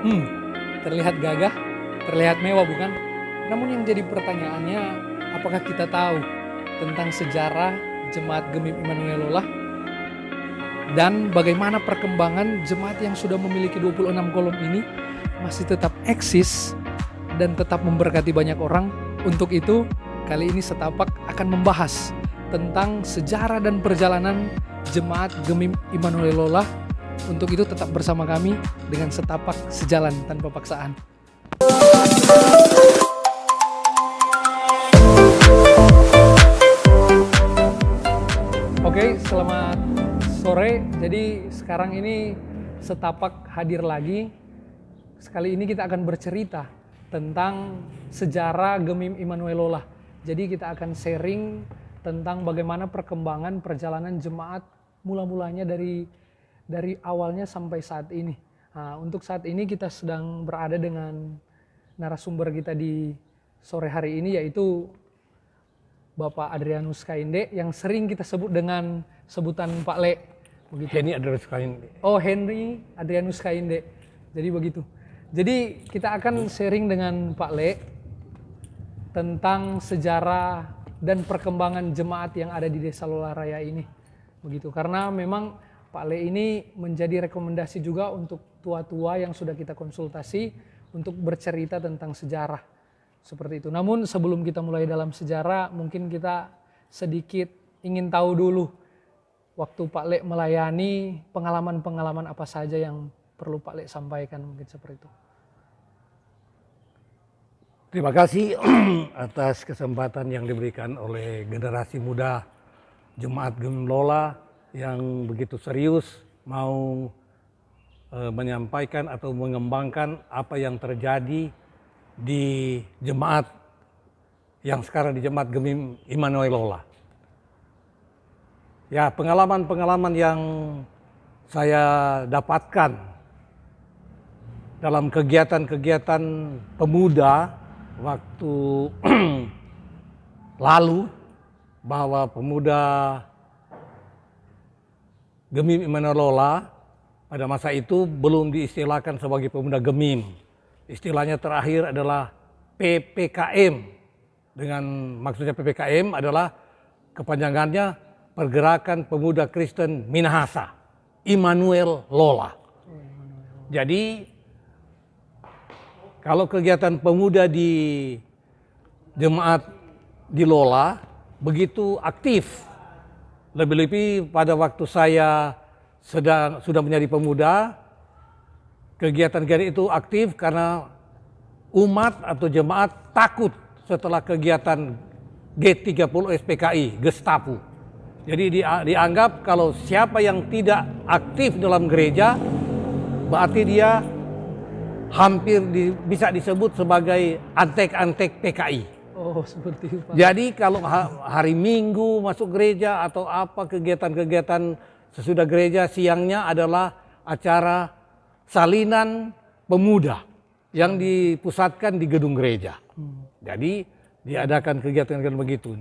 Hmm, terlihat gagah, terlihat mewah bukan? Namun yang jadi pertanyaannya, apakah kita tahu tentang sejarah Jemaat Gemim Immanuelola dan bagaimana perkembangan jemaat yang sudah memiliki 26 kolom ini masih tetap eksis dan tetap memberkati banyak orang. Untuk itu, kali ini Setapak akan membahas tentang sejarah dan perjalanan Jemaat Gemim Immanuelola. Untuk itu tetap bersama kami dengan Setapak Sejalan Tanpa Paksaan. Oke, selamat sore. Jadi sekarang ini Setapak hadir lagi. Sekali ini kita akan bercerita tentang sejarah Gemim Immanuelola. Jadi kita akan sharing tentang bagaimana perkembangan perjalanan jemaat mula-mulanya dari awalnya sampai saat ini. Nah, untuk saat ini kita sedang berada dengan narasumber kita di sore hari ini, yaitu Bapak Adrianus Kainde yang sering kita sebut dengan sebutan Pak Le. Begitu. Henry Adrianus Kainde. Oh, Henry Adrianus Kainde. Jadi begitu. Jadi kita akan sharing dengan Pak Le tentang sejarah dan perkembangan jemaat yang ada di Desa Lolaraya ini. Begitu. Karena memang Pak Le ini menjadi rekomendasi juga untuk tua-tua yang sudah kita konsultasi untuk bercerita tentang sejarah. Seperti itu. Namun sebelum kita mulai dalam sejarah, mungkin kita sedikit ingin tahu dulu waktu Pak Le melayani, pengalaman-pengalaman apa saja yang perlu Pak Le sampaikan, mungkin seperti itu. Terima kasih atas kesempatan yang diberikan oleh generasi muda Jemaat Gemim Lola yang begitu serius mau menyampaikan atau mengembangkan apa yang terjadi di jemaat yang sekarang di Jemaat Gemim Immanuelola. Ya, pengalaman-pengalaman yang saya dapatkan dalam kegiatan-kegiatan pemuda waktu lalu, bahwa pemuda Gemim Immanuelola pada masa itu belum diistilahkan sebagai pemuda Gemim. Istilahnya terakhir adalah PPKM. Dengan maksudnya PPKM adalah kepanjangannya Pergerakan Pemuda Kristen Minahasa, Immanuel Lola. Jadi kalau kegiatan pemuda di jemaat di Lola begitu aktif. Lebih-lebih pada waktu saya sudah menjadi pemuda, kegiatan-kegiatan itu aktif karena umat atau jemaat takut setelah kegiatan G30 SPKI, Gestapu. Jadi dianggap kalau siapa yang tidak aktif dalam gereja, berarti dia hampir bisa disebut sebagai antek-antek PKI. Oh, seperti itu, Pak. Jadi kalau hari Minggu masuk gereja atau apa kegiatan-kegiatan sesudah gereja, siangnya adalah acara salinan pemuda yang dipusatkan di gedung gereja. Jadi diadakan kegiatan-kegiatan begitu.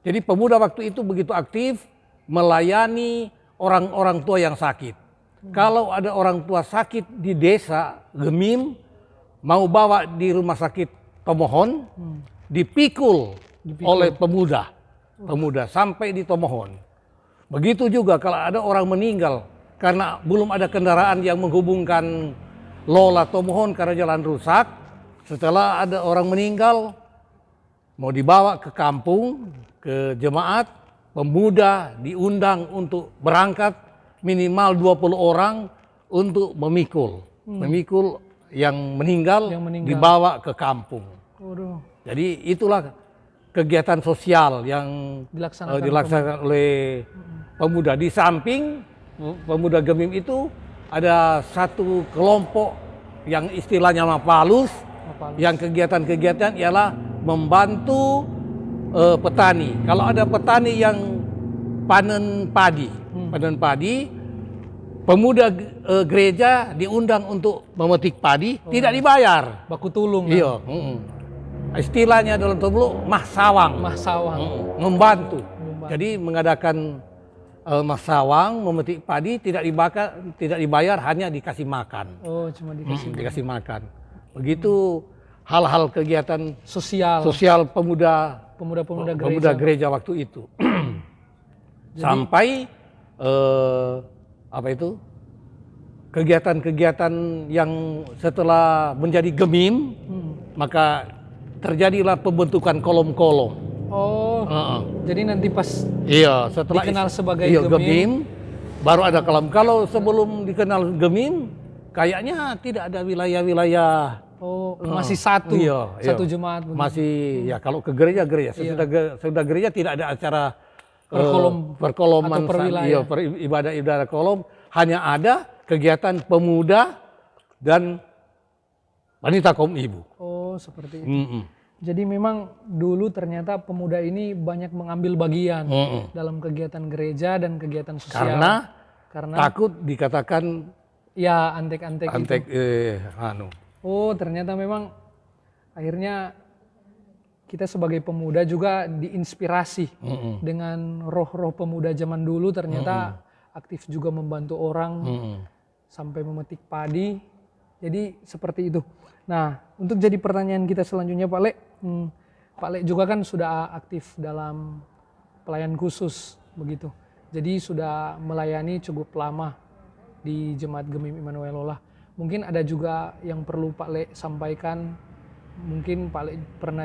Jadi pemuda waktu itu begitu aktif melayani orang-orang tua yang sakit. Kalau ada orang tua sakit di desa Gemim, mau bawa di rumah sakit Tomohon, dipikul oleh pemuda sampai di Tomohon. Begitu juga kalau ada orang meninggal karena belum ada kendaraan yang menghubungkan Lola Tomohon karena jalan rusak. Setelah ada orang meninggal, mau dibawa ke kampung, ke jemaat, pemuda diundang untuk berangkat minimal 20 orang untuk memikul yang meninggal, dibawa ke kampung. Waduh. Jadi itulah kegiatan sosial yang dilaksanakan oleh pemuda. Di samping pemuda Gemim itu ada satu kelompok yang istilahnya Mapalus, yang kegiatan-kegiatan ialah membantu petani. Kalau ada petani yang panen padi, pemuda gereja diundang untuk memetik padi, tidak dibayar. Baku tulung. Iya. Istilahnya dalam Tombolo mahsawang. Mahsawang. Membantu. Jadi mengadakan masawang, memetik padi, tidak dibayar, hanya dikasih makan. Oh, cuma dikasih Dikasih makan. Begitu hal-hal kegiatan sosial pemuda gereja waktu itu. Sampai kegiatan-kegiatan yang setelah menjadi gemim, maka terjadilah pembentukan kolom-kolom. Oh, jadi nanti pas setelah dikenal sebagai gemim, baru ada kolom. Kalau sebelum dikenal gemim, kayaknya tidak ada wilayah-wilayah. Oh, masih satu jemaat. Begitu. Masih ya, kalau ke gereja. Sesudah gereja tidak ada acara perkoloman atau ibadah kolom, hanya ada kegiatan pemuda dan wanita kaum ibu. Oh, seperti itu. Jadi memang dulu ternyata pemuda ini banyak mengambil bagian dalam kegiatan gereja dan kegiatan sosial. Karena takut dikatakan ya antek-antek itu. Oh, ternyata memang akhirnya kita sebagai pemuda juga diinspirasi dengan roh-roh pemuda zaman dulu, ternyata aktif juga membantu orang sampai memetik padi. Jadi seperti itu. Nah, untuk jadi pertanyaan kita selanjutnya Pak Lek, Pak Lek juga kan sudah aktif dalam pelayan khusus begitu. Jadi sudah melayani cukup lama di Jemaat Gemim Immanuel Lola. Mungkin ada juga yang perlu Pak Lek sampaikan. Mungkin Pak Lek pernah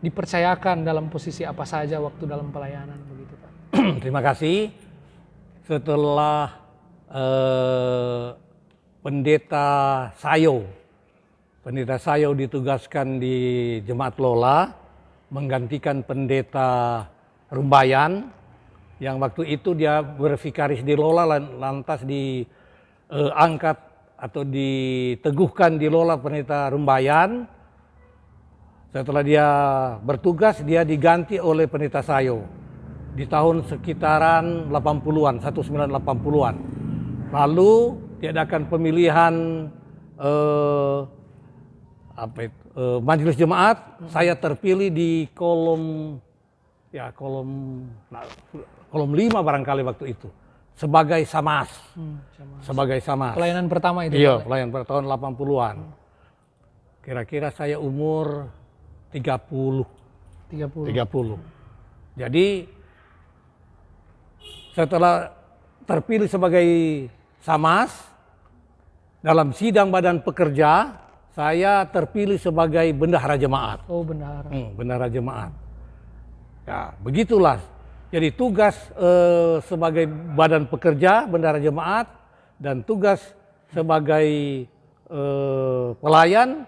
dipercayakan dalam posisi apa saja waktu dalam pelayanan begitu Pak. Terima kasih. Setelah Pendeta Sayo ditugaskan di Jemaat Lola menggantikan Pendeta Rumbayan yang waktu itu dia bervikaris di Lola, lantas diangkat atau diteguhkan di Lola Pendeta Rumbayan. Setelah dia bertugas, dia diganti oleh Pendeta Sayo di tahun sekitaran 80-an, 1980-an. Lalu diadakan pemilihan majelis jemaat. Saya terpilih di kolom 5 barangkali waktu itu sebagai samas. Sebagai samas. Pelayanan pertama itu. Iya, pelayanan tahun 80-an. Kira-kira saya umur 30. Jadi setelah terpilih sebagai samas, dalam sidang badan pekerja, saya terpilih sebagai bendahara jemaat. Oh, bendahara. Bendahara jemaat. Ya, begitulah. Jadi tugas sebagai badan pekerja, bendahara jemaat, dan tugas sebagai pelayan,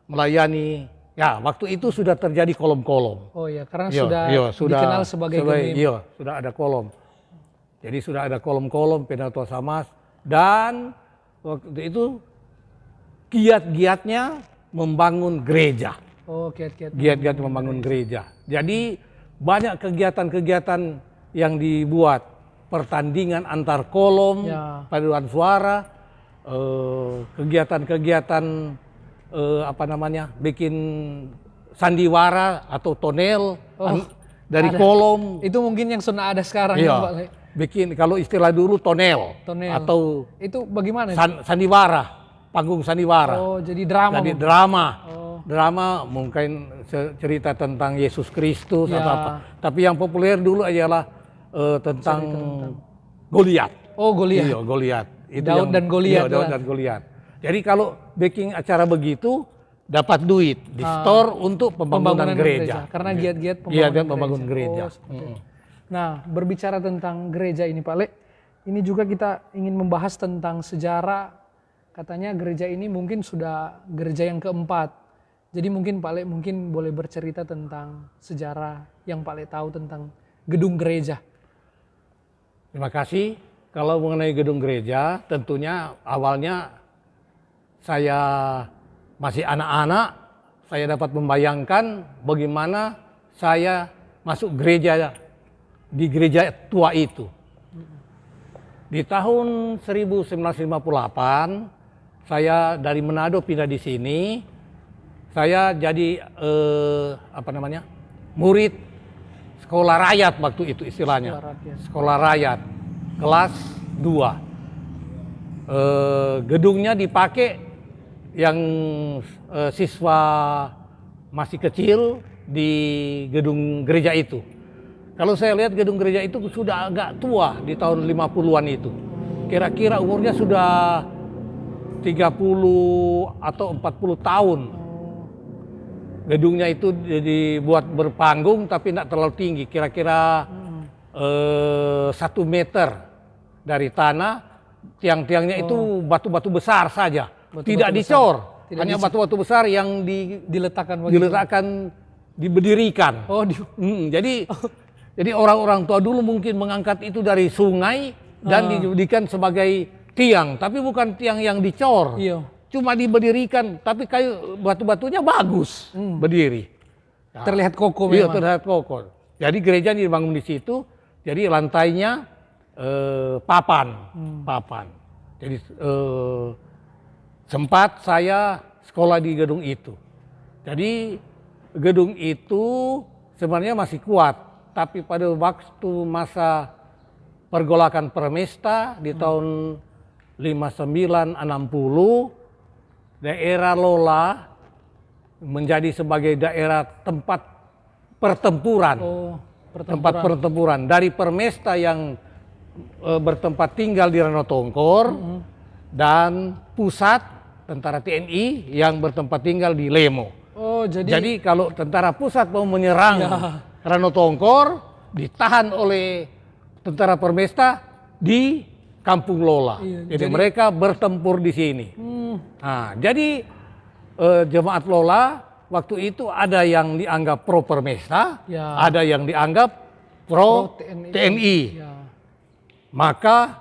melayani. Ya, waktu itu sudah terjadi kolom-kolom. Oh iya, karena sudah dikenal sebagai gemim. Iya, sudah ada kolom. Jadi sudah ada kolom-kolom Penatua Samas, dan waktu itu giat-giatnya membangun gereja. Oh, giat-giat membangun gereja. Jadi banyak kegiatan-kegiatan yang dibuat, pertandingan antar kolom, paduan suara, kegiatan-kegiatan bikin sandiwara atau tonel dari kolom. Itu mungkin yang sudah ada sekarang. Iya. Pak. Bikin, kalau istilah dulu tonel. Atau itu bagaimana? Sandiwara, panggung sandiwara. Oh, jadi drama. Jadi drama mungkin cerita tentang Yesus Kristus atau apa. Tapi yang populer dulu adalah tentang Goliat. Oh, Goliat. Iya, Goliat. Daud dan Goliat. Daud dan Goliat. Jadi kalau bikin acara begitu dapat duit di store untuk pembangunan gereja. Karena giat-giat pembangunan gereja. Nah, berbicara tentang gereja ini Pak Lek, ini juga kita ingin membahas tentang sejarah. Katanya gereja ini mungkin sudah gereja yang keempat. Jadi mungkin Pak Lek boleh bercerita tentang sejarah yang Pak Lek tahu tentang gedung gereja. Terima kasih. Kalau mengenai gedung gereja, tentunya awalnya saya masih anak-anak, saya dapat membayangkan bagaimana saya masuk gereja di gereja tua itu. Di tahun 1958, saya dari Manado pindah di sini. Saya jadi murid sekolah rakyat waktu itu istilahnya. Sekolah rakyat kelas 2. Gedungnya dipakai yang siswa masih kecil di gedung gereja itu. Kalau saya lihat gedung gereja itu sudah agak tua di tahun 50-an itu. Kira-kira umurnya sudah 30 atau 40 tahun. Gedungnya itu dibuat berpanggung tapi tidak terlalu tinggi, kira-kira 1 meter dari tanah. Tiang-tiangnya itu batu-batu besar saja, tidak dicor, hanya batu-batu besar yang diletakkan, diberdirikan. Jadi orang-orang tua dulu mungkin mengangkat itu dari sungai dan dijadikan sebagai tiang, tapi bukan tiang yang dicor, cuma diberdirikan, tapi kayu batu-batunya bagus berdiri. Nah, terlihat kokoh memang. Iya, terlihat kokoh. Jadi gereja dibangun di situ, jadi lantainya papan. Jadi sempat saya sekolah di gedung itu. Jadi gedung itu sebenarnya masih kuat, tapi pada waktu masa pergolakan Permesta di tahun 59-60, daerah Lola menjadi sebagai daerah tempat pertempuran. Tempat pertempuran dari Permesta yang bertempat tinggal di Ranotongkor dan pusat tentara TNI yang bertempat tinggal di Lemo. Jadi kalau tentara pusat mau menyerang Ranotongkor, ditahan oleh tentara Permesta di Kampung Lola. Jadi mereka bertempur di sini. Nah, jadi jemaat Lola waktu itu ada yang dianggap pro Permesta, ada yang dianggap pro TNI. Maka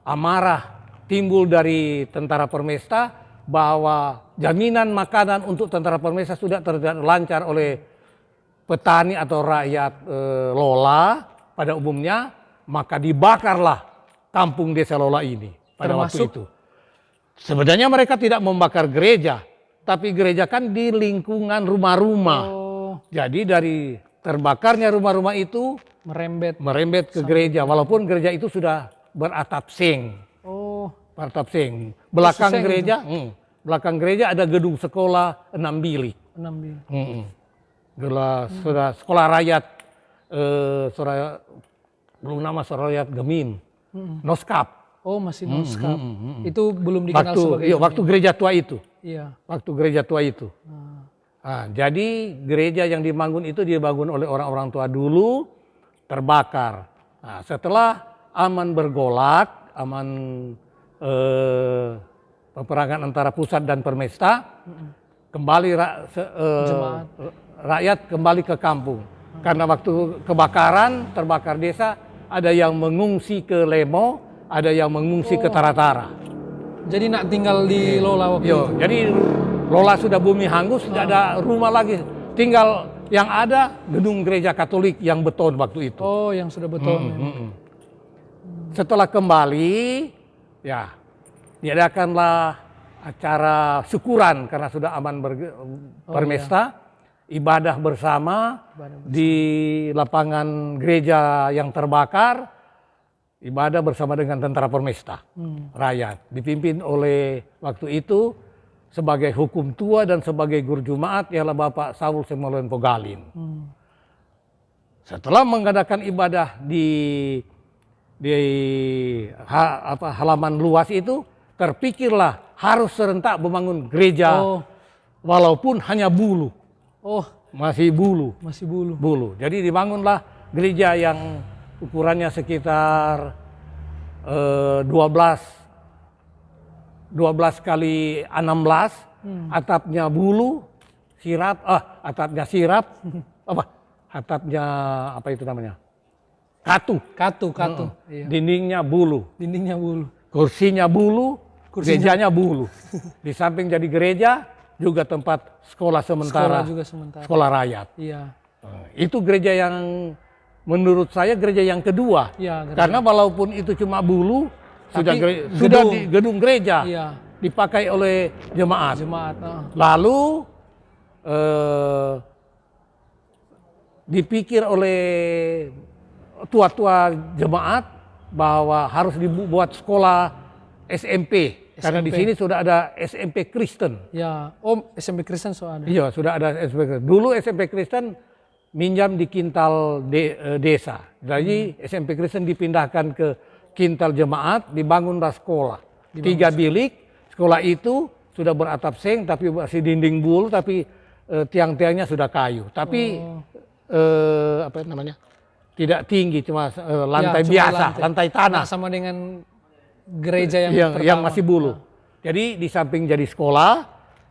amarah timbul dari tentara Permesta bahwa jaminan makanan untuk tentara Permesta sudah terlancar oleh petani atau rakyat Lola pada umumnya, maka dibakarlah kampung desa Lola ini pada waktu itu. Sebenarnya mereka tidak membakar gereja, tapi gereja kan di lingkungan rumah-rumah. Jadi dari terbakarnya rumah-rumah itu merembet ke gereja, walaupun gereja itu sudah beratap seng. Beratap seng. Belakang gereja ada gedung sekolah 6 bilik. Sudah sekolah rakyat, belum nama sekolah rakyat Gemim, Noskap. Masih Noskap. Itu belum dikenal sebagai. Waktu gereja tua itu. Waktu gereja tua itu. Nah, jadi gereja yang dibangun itu dibangun oleh orang-orang tua dulu, terbakar. Nah, setelah aman bergolak, aman peperangan antara pusat dan Permesta, kembali rakyat kembali ke kampung. Karena waktu kebakaran, terbakar desa, ada yang mengungsi ke Lemo, ada yang mengungsi ke Taratara. Jadi nak tinggal di Lola waktu itu? Jadi Lola sudah bumi hangus, tidak ada rumah lagi. Tinggal yang ada gedung gereja Katolik yang beton waktu itu. Yang sudah beton. Setelah kembali, ya diadakanlah acara syukuran karena sudah aman Permesta, ibadah bersama di lapangan gereja yang terbakar, ibadah bersama dengan tentara Permesta, rakyat, dipimpin oleh waktu itu sebagai hukum tua dan sebagai guru Jumat ialah Bapak Saul Semolen Pogalin. Setelah mengadakan ibadah di halaman luas itu, terpikirlah harus serentak membangun gereja walaupun hanya bulu. Masih bulu. Jadi dibangunlah gereja yang ukurannya sekitar 12 kali 16, atapnya bulu, atapnya sirap, atapnya apa itu namanya? Katu. Iya. Dindingnya bulu. Kursinya bulu, gerejanya bulu. Di samping jadi gereja, juga tempat sekolah sementara. Sekolah rakyat. Iya. Itu gereja yang menurut saya gereja yang kedua. Karena walaupun itu cuma bulu, sudah di gedung gereja. Dipakai oleh jemaat. Lalu dipikir oleh tua-tua jemaat bahwa harus dibuat sekolah SMP. Karena di sini sudah ada SMP Kristen. Ya, oh SMP Kristen sudah ada. Iya, sudah ada SMP Kristen. Dulu SMP Kristen minjam di kintal desa. Jadi SMP Kristen dipindahkan ke kintal jemaat, dibangunlah sekolah. 3 bilik, sekolah itu sudah beratap seng, tapi masih dinding bulu, tapi tiang-tiangnya sudah kayu. Tapi apa namanya? Tidak tinggi, cuma lantai cuma biasa, lantai tanah. Nah, sama dengan gereja yang yang masih bulu. Jadi di samping jadi sekolah,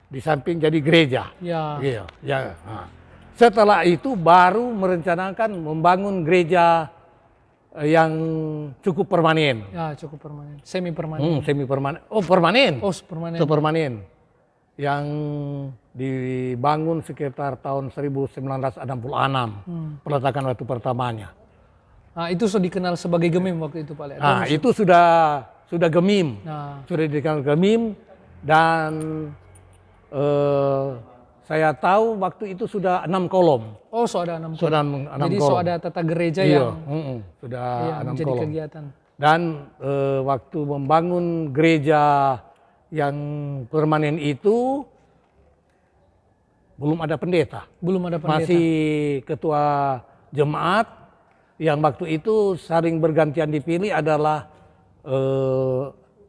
di samping jadi gereja. Ya. Iya, ya. Nah. Setelah itu baru merencanakan membangun gereja yang cukup permanen. Ya, cukup permanen. Semi permanen. Semi permanen. Oh, permanen. Oh, permanen. Itu permanen. Yang dibangun sekitar tahun 1966. Peletakan waktu pertamanya. Nah, itu sudah dikenal sebagai Gemim waktu itu, Pak Le. Nah, itu sudah Gemim. Nah. Sudah dikenal Gemim dan saya tahu waktu itu sudah 6 kolom. Oh, sudah ada 6 kolom. Sudah 6 Jadi kolom. ada tata gereja Iya, yang sudah 6 menjadi kolom. kegiatan. Dan waktu membangun gereja yang permanen itu belum ada pendeta. Belum ada pendeta. Masih ketua jemaat yang waktu itu saling bergantian dipilih adalah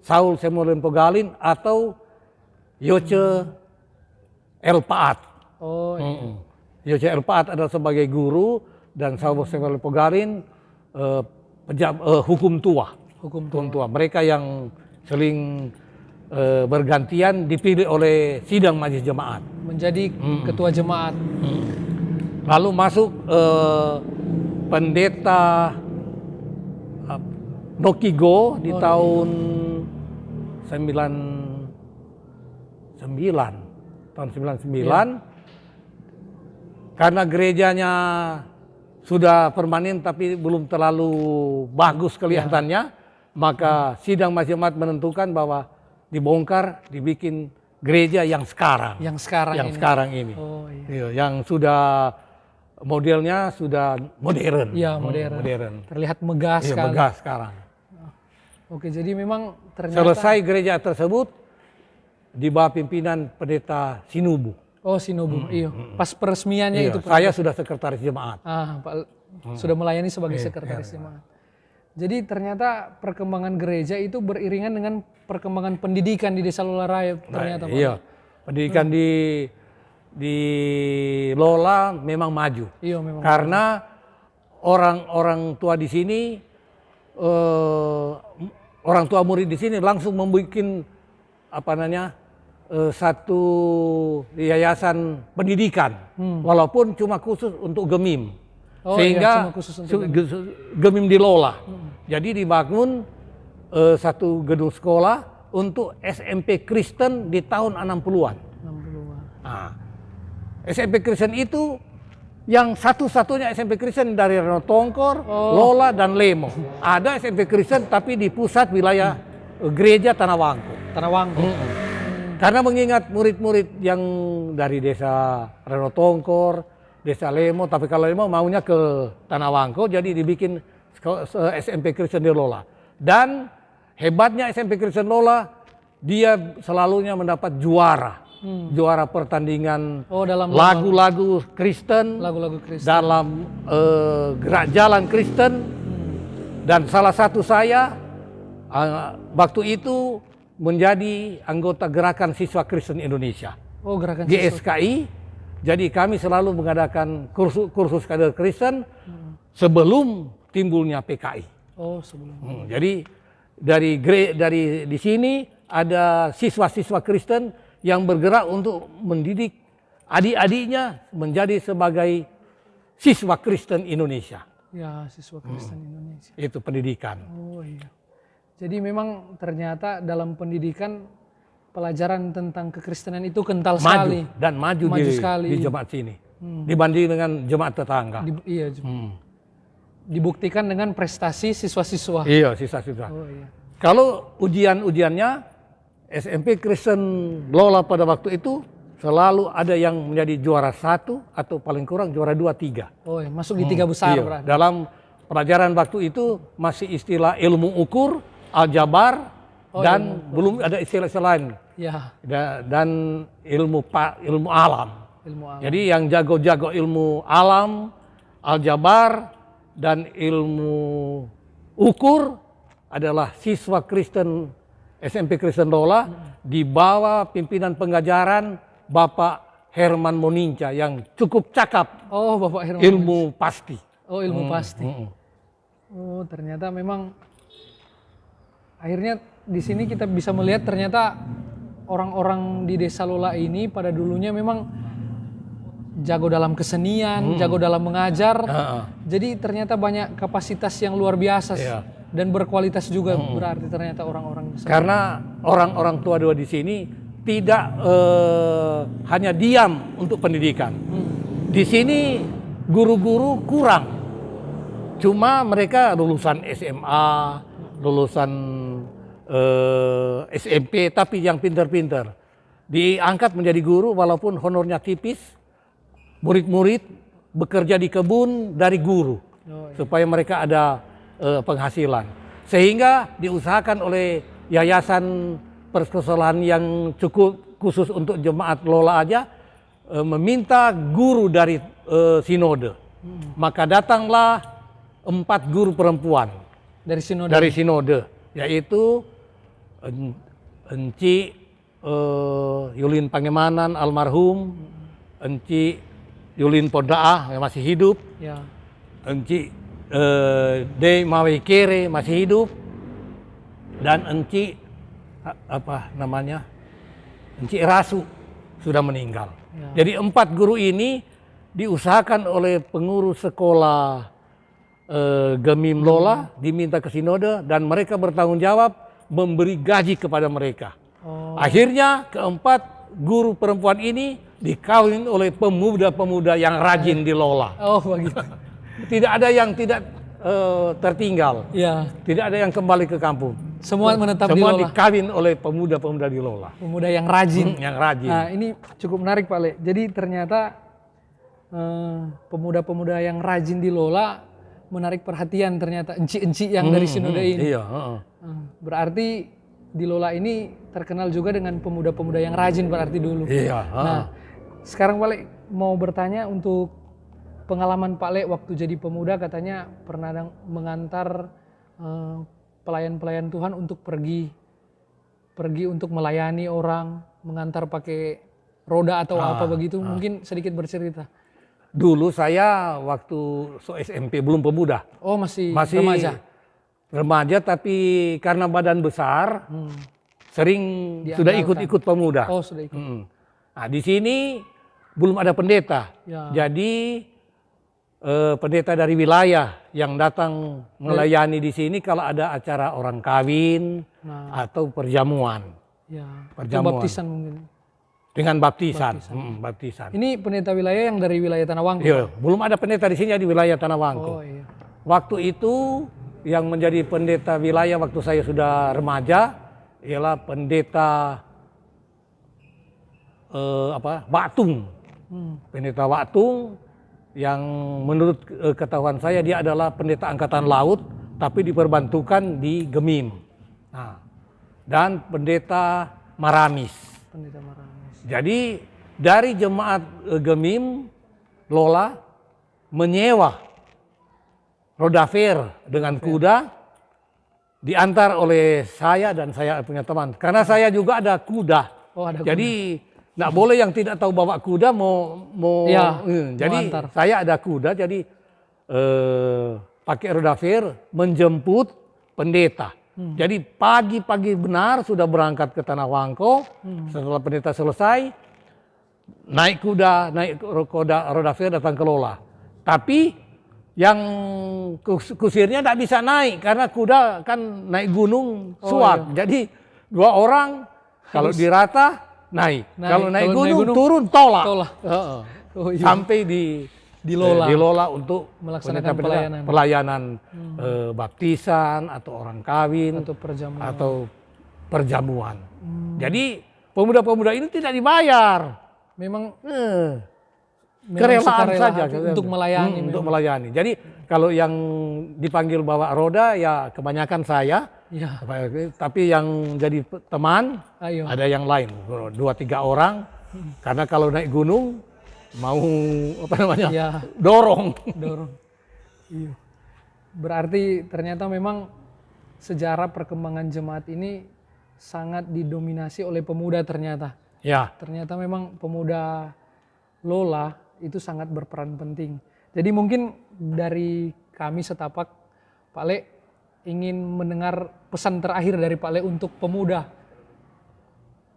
Saul Samuel Pogalin atau Yoce Elpaat. Oh, iya. Yoce Elpaat adalah sebagai guru dan Saul Samuel Pogalin hukum tua. Hukum tua. Mereka yang saling bergantian dipilih oleh sidang majelis jemaat. Menjadi ketua jemaat. Lalu masuk pendeta Nokigo di tahun 99. Karena gerejanya sudah permanen tapi belum terlalu bagus kelihatannya, maka sidang majelis jemaat menentukan bahwa dibongkar, dibikin gereja yang sekarang. Yang sekarang ini. Oh, iya. Iya, yang sudah modelnya sudah modern. Iya, modern. Terlihat megah Iya, sekali. megah sekarang. Oke, jadi memang ternyata Selesai gereja tersebut di bawah pimpinan pendeta Sinubu. Oh, Sinubu. Iya. Pas peresmiannya Iya, itu. saya sudah sekretaris jemaat. Pak sudah melayani sebagai sekretaris jemaat. Jadi ternyata perkembangan gereja itu beriringan dengan perkembangan pendidikan di Desa Lola Raya ternyata, Pak. Iya. Pendidikan di Lola memang maju. Iya, memang. Karena orang-orang tua di sini, orang tua murid di sini langsung membuat satu yayasan pendidikan, walaupun cuma khusus untuk Gemim. Oh, Sehingga iya, cuma khusus untuk Gemim di Lola. Jadi dibangun satu gedung sekolah untuk SMP Kristen di tahun 60-an. 60-an. Nah, SMP Kristen itu yang satu-satunya SMP Kristen dari Reno Tongkor, Lola, dan Lemo. Ada SMP Kristen tapi di pusat wilayah gereja Tanah Wangko. Tanah Wangko. Karena mengingat murid-murid yang dari desa Reno Tongkor, desa Lemo, tapi kalau Lemo maunya ke Tanah Wangko, jadi dibikin SMP Kristen di Lola. Dan hebatnya SMP Kristen Lola, dia selalunya mendapat juara. Juara pertandingan lagu-lagu Kristen, dalam gerak jalan Kristen. Dan salah satu saya waktu itu menjadi anggota Gerakan Siswa Kristen Indonesia. Oh, Gerakan GSKI. Jadi kami selalu mengadakan kursus kader Kristen sebelum timbulnya PKI. Oh, sebelum. Jadi dari di sini ada siswa-siswa Kristen yang bergerak untuk mendidik adik-adiknya menjadi sebagai siswa Kristen Indonesia. Ya, siswa Kristen Indonesia. Itu pendidikan. Oh iya. Jadi memang ternyata dalam pendidikan pelajaran tentang kekristenan itu kental sekali. Dan maju sekali. Di jemaat sini. Dibanding dengan jemaat tetangga. Iya. Dibuktikan dengan prestasi siswa-siswa. Iya, siswa-siswa. Oh iya. Kalau ujian-ujiannya SMP Kristen Lola pada waktu itu selalu ada yang menjadi juara 1 atau paling kurang juara 2, 3. Oh, ya, masuk di 3 besar Iya. berarti. Dalam pelajaran waktu itu masih istilah ilmu ukur, aljabar, dan belum ada istilah-istilah lain. Ya, Dan ilmu alam. ilmu alam. Jadi yang jago-jago ilmu alam, aljabar, dan ilmu ukur adalah siswa Kristen SMP Kristen Lola di bawah pimpinan pengajaran Bapak Herman Moninca yang cukup cakap Oh, Bapak Herman. ilmu pasti. Oh, ilmu pasti. Oh, ternyata memang akhirnya di sini kita bisa melihat ternyata orang-orang di Desa Lola ini pada dulunya memang jago dalam kesenian, jago dalam mengajar. Jadi ternyata banyak kapasitas yang luar biasa Iya. dan berkualitas juga berarti ternyata orang-orang di sana. Karena orang-orang tua di sini tidak hanya diam untuk pendidikan. Di sini guru-guru kurang. Cuma mereka lulusan SMA, lulusan SMP, tapi yang pintar-pintar. Diangkat menjadi guru walaupun honornya tipis. Murid-murid bekerja di kebun dari guru. Supaya mereka ada penghasilan. Sehingga diusahakan oleh yayasan persekolahan yang cukup khusus untuk jemaat Lola aja meminta guru dari sinode. Maka datanglah 4 guru perempuan Dari sinode. dari sinode, yaitu Enci Yulin Pangemanan almarhum, Enci Yulin Podaah yang masih hidup, Ya. Enci Dei Mawekere masih hidup, dan Enci Enci Rasu sudah meninggal. Ya. Jadi 4 guru ini diusahakan oleh pengurus sekolah Gemim Lola, diminta ke sinode dan mereka bertanggung jawab memberi gaji kepada mereka. Akhirnya keempat guru perempuan ini dikawin oleh pemuda-pemuda yang rajin di Lola. Oh, begitu. Tidak ada yang tidak tertinggal. Ya. Tidak ada yang kembali ke kampung. Semua menetap di Semua Lola. dikawin oleh pemuda-pemuda di Lola. Pemuda yang rajin. Yang rajin. Nah, ini cukup menarik Pak Le. Jadi ternyata pemuda-pemuda yang rajin di Lola menarik perhatian ternyata enci-enci yang dari sinode ini. Iya. Berarti di Lola ini terkenal juga dengan pemuda-pemuda yang rajin berarti dulu. Iya. Nah, sekarang Pak Le mau bertanya untuk pengalaman Pak Le waktu jadi pemuda, katanya pernah mengantar pelayan-pelayan Tuhan untuk pergi untuk melayani orang, mengantar pakai roda atau apa begitu. Mungkin sedikit bercerita. Dulu saya waktu SMP belum pemuda. Oh, masih Masih remaja, tapi karena badan besar sering sudah ikut-ikut pemuda. Oh, sudah ikut. Nah, di sini belum ada pendeta. Ya. Jadi pendeta dari wilayah yang datang melayani di sini kalau ada acara orang kawin atau perjamuan. Ya. Perjamuan. Baptisan mungkin. Dengan baptisan. Baptisan. Ini pendeta wilayah yang dari wilayah Tanah Wangko. Iya, belum ada pendeta di sini di wilayah Tanah Wangko. Oh, iya. Waktu itu yang menjadi pendeta wilayah waktu saya sudah remaja ialah pendeta Watung. Pendeta Watung yang menurut ketahuan saya dia adalah pendeta angkatan laut tapi diperbantukan di Gemim. Nah, dan pendeta Maramis. Pendeta Maramis. Jadi dari jemaat Gemim Lola menyewa roda fair dengan kuda diantar oleh saya dan saya punya teman. Karena saya juga ada kuda. Oh, ada Jadi nggak boleh yang tidak tahu bawa kuda mau Ya, jadi mau antar. saya ada kuda jadi pakai roda fair menjemput pendeta. Jadi pagi-pagi benar sudah berangkat ke Tanah Wangko. Setelah pendeta selesai naik roda fair datang ke Lola. Tapi yang kusirnya tidak bisa naik karena kuda kan naik gunung suat. Iya. Jadi 2 orang kalau dirata naik. Kalau naik gunung turun tolak. Oh, iya. Sampai di Lola untuk melaksanakan pelayanan baptisan atau orang kawin atau perjamuan. Jadi pemuda-pemuda ini tidak dibayar. memang kerelaan sukarela saja hati untuk melayani. untuk melayani. Jadi kalau yang dipanggil bawa roda ya kebanyakan saya, Ya, tapi yang jadi teman ayo. ada yang lain 2-3 orang. Karena kalau naik gunung mau apa namanya Ya, dorong. dorong. Iya. Berarti ternyata memang sejarah perkembangan jemaat ini sangat didominasi oleh pemuda ternyata. Ya, Ternyata memang pemuda Lola itu sangat berperan penting. Jadi mungkin dari kami Setapak, Pak Le ingin mendengar pesan terakhir dari Pak Le untuk pemuda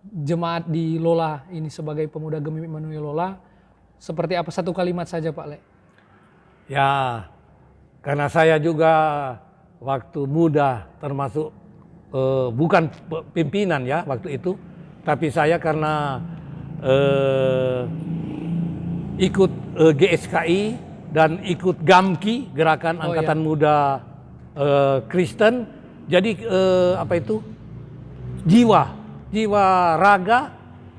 jemaat di Lola ini sebagai pemuda Gemim Immanuel Lola. Seperti apa, satu kalimat saja Pak Le? ya. Karena saya juga waktu muda termasuk bukan pimpinan ya waktu itu, tapi saya karena ikut GSKI dan ikut GAMKI, Gerakan Angkatan Muda Kristen. Jadi jiwa raga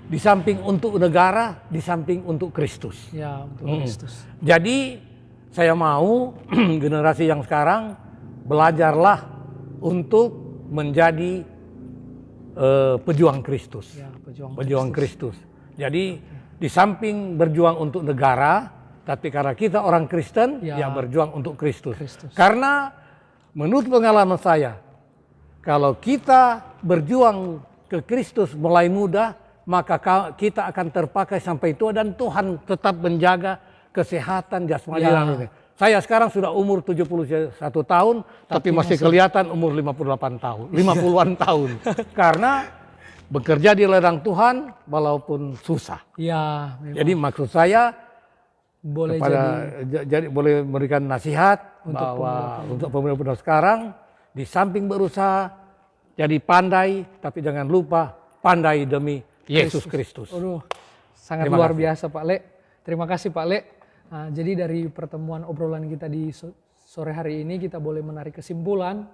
di samping untuk negara, di samping untuk Kristus. Ya, untuk Kristus. Jadi saya mau generasi yang sekarang belajarlah untuk menjadi pejuang Kristus. Ya, Pejuang Kristus. Jadi di samping berjuang untuk negara, tapi karena kita orang Kristen, ya berjuang untuk Kristus. Karena menurut pengalaman saya, kalau kita berjuang ke Kristus mulai muda, maka kita akan terpakai sampai tua dan Tuhan tetap menjaga kesehatan jasmani dan rohani. Saya sekarang sudah umur 71 tahun, tapi masih kelihatan umur 58 tahun, 50-an tahun. Karena bekerja di ladang Tuhan walaupun susah. Ya, Jadi maksud saya boleh jadi boleh memberikan nasihat bahwa untuk pemuda-pemuda sekarang di samping berusaha jadi pandai, tapi jangan lupa pandai demi Yesus Kristus. Aduh, sangat luar biasa Pak Le. Terima kasih Pak Le. Nah, jadi dari pertemuan obrolan kita di sore hari ini kita boleh menarik kesimpulan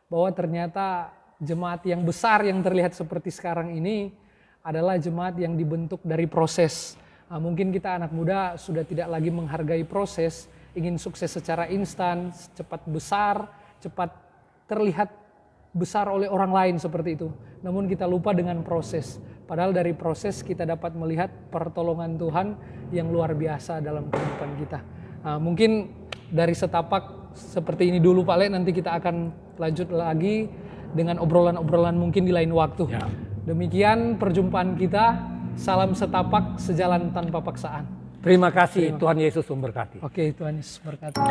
bahwa ternyata jemaat yang besar yang terlihat seperti sekarang ini adalah jemaat yang dibentuk dari proses. Nah, mungkin kita anak muda sudah tidak lagi menghargai proses, ingin sukses secara instan, cepat besar, cepat terlihat besar oleh orang lain seperti itu. Namun kita lupa dengan proses. Padahal dari proses kita dapat melihat pertolongan Tuhan yang luar biasa dalam kehidupan kita. Nah, mungkin dari Setapak seperti ini dulu Pak Le, nanti kita akan lanjut lagi dengan obrolan-obrolan mungkin di lain waktu. Ya. Demikian perjumpaan kita. Salam Setapak, sejalan tanpa paksaan. Terima kasih, Tuhan Yesus memberkati. Oke, Tuhan Yesus berkati.